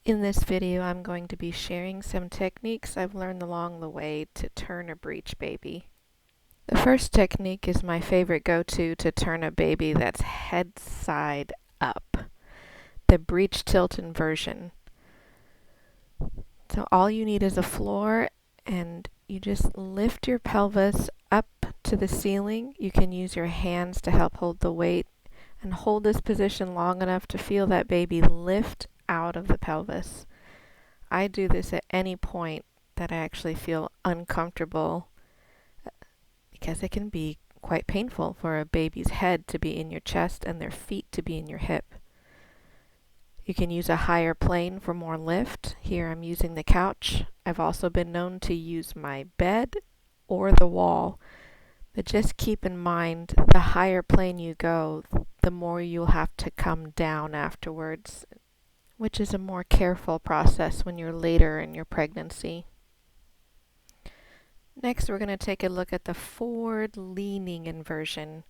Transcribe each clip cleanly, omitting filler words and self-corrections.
In this video, I'm going to be sharing some techniques I've learned along the way to turn a breech baby. The first technique is my favorite go-to to turn a baby that's head side up, the breech tilt inversion. So all you need is a floor, and you just lift your pelvis up to the ceiling. You can use your hands to help hold the weight and hold this position long enough to feel that baby lift out of the pelvis. I do this at any point that I actually feel uncomfortable because it can be quite painful for a baby's head to be in your chest and their feet to be in your hip. You can use a higher plane for more lift. Here I'm using the couch. I've also been known to use my bed or the wall. But just keep in mind, the higher plane you go, the more you'll have to come down afterwards, which is a more careful process when you're later in your pregnancy. Next, we're going to take a look at the forward leaning inversion.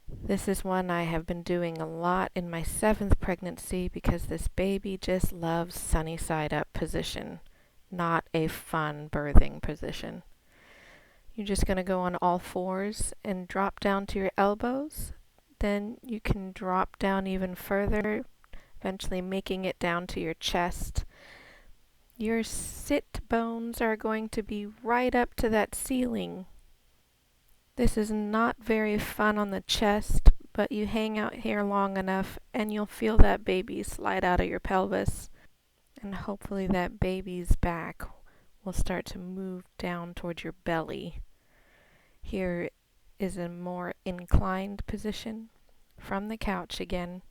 This is one I have been doing a lot in my 7th pregnancy because this baby just loves sunny side up position, not a fun birthing position. You're just going to go on all fours and drop down to your elbows. Then you can drop down even further, eventually making it down to your chest. Your sit bones are going to be right up to that ceiling. This is not very fun on the chest, but you hang out here long enough and you'll feel that baby slide out of your pelvis, and hopefully that baby's back will start to move down towards your belly. Here is a more inclined position from the couch again.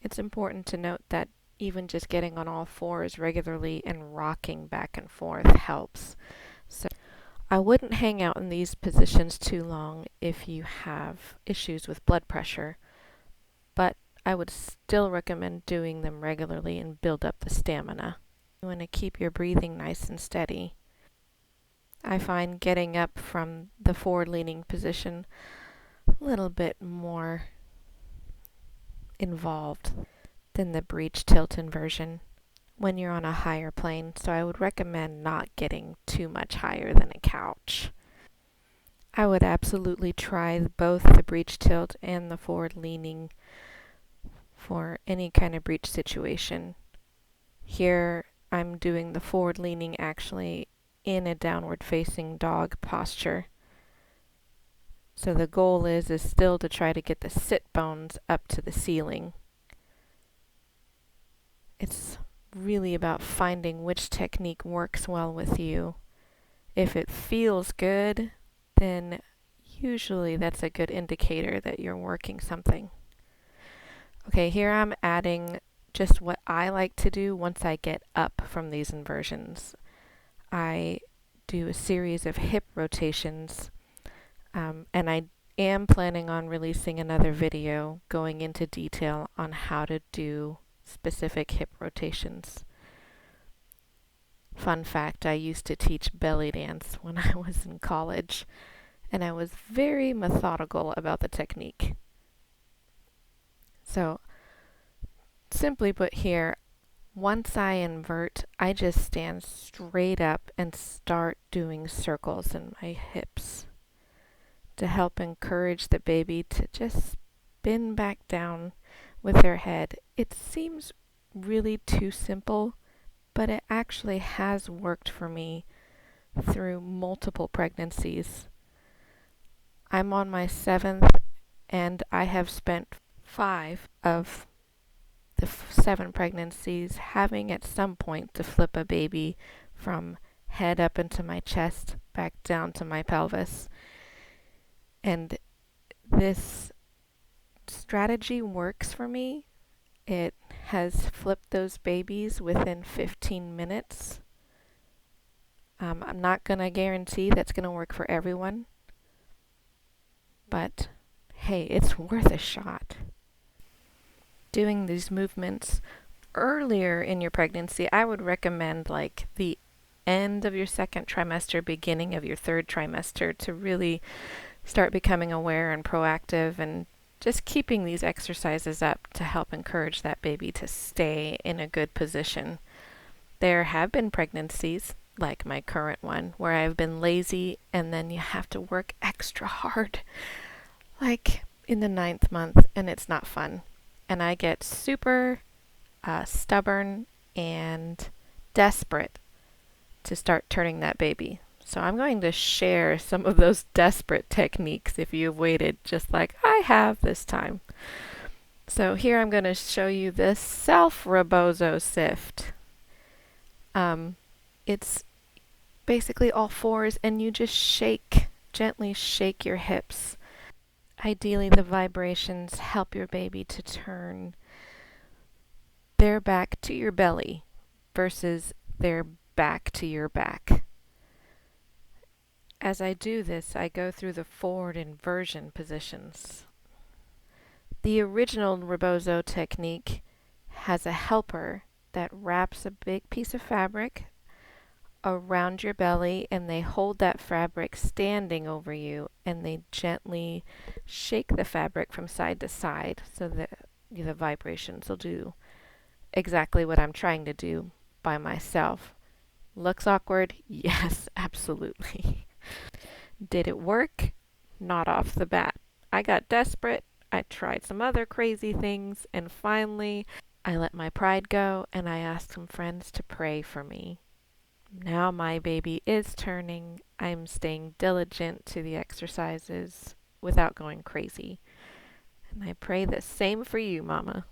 It's important to note that even just getting on all fours regularly and rocking back and forth helps. So I wouldn't hang out in these positions too long if you have issues with blood pressure, but I would still recommend doing them regularly and build up the stamina. You want to keep your breathing nice and steady. I find getting up from the forward leaning position a little bit more involved than the breech tilt inversion when you're on a higher plane, so I would recommend not getting too much higher than a couch. I would absolutely try both the breech tilt and the forward leaning for any kind of breech situation. Here I'm doing the forward leaning actually in a downward facing dog posture. So the goal is still to try to get the sit bones up to the ceiling. It's really about finding which technique works well with you. If it feels good, then usually that's a good indicator that you're working something. Okay, here I'm adding just what I like to do once I get up from these inversions. I do a series of hip rotations, and I am planning on releasing another video going into detail on how to do specific hip rotations. Fun fact, I used to teach belly dance when I was in college, and I was very methodical about the technique. So, simply put here, once I invert, I just stand straight up and start doing circles in my hips to help encourage the baby to just spin back down with their head. It seems really too simple, but it actually has worked for me through multiple pregnancies. I'm on my 7th, and I have spent 5 of the 7 pregnancies having at some point to flip a baby from head up into my chest back down to my pelvis. And this strategy works for me. It has flipped those babies within 15 minutes. I'm not going to guarantee that's going to work for everyone, but hey, it's worth a shot. Doing these movements earlier in your pregnancy, I would recommend like the end of your 2nd trimester, beginning of your 3rd trimester to really start becoming aware and proactive and just keeping these exercises up to help encourage that baby to stay in a good position. There have been pregnancies, like my current one, where I've been lazy and then you have to work extra hard, like in the 9th month, and it's not fun. And I get super stubborn and desperate to start turning that baby. So I'm going to share some of those desperate techniques if you've waited just like I have this time. So here I'm going to show you this self-rebozo sift. It's basically all fours and you just shake, gently shake your hips. Ideally the vibrations help your baby to turn their back to your belly versus their back to your back. As I do this, I go through the forward inversion positions. The original rebozo technique has a helper that wraps a big piece of fabric around your belly and they hold that fabric standing over you and they gently shake the fabric from side to side so that the vibrations will do exactly what I'm trying to do by myself. Looks awkward? Yes, absolutely. Did it work? Not off the bat. I got desperate. I tried some other crazy things, and finally, I let my pride go and I asked some friends to pray for me. Now my baby is turning. I'm staying diligent to the exercises without going crazy. And I pray the same for you, Mama.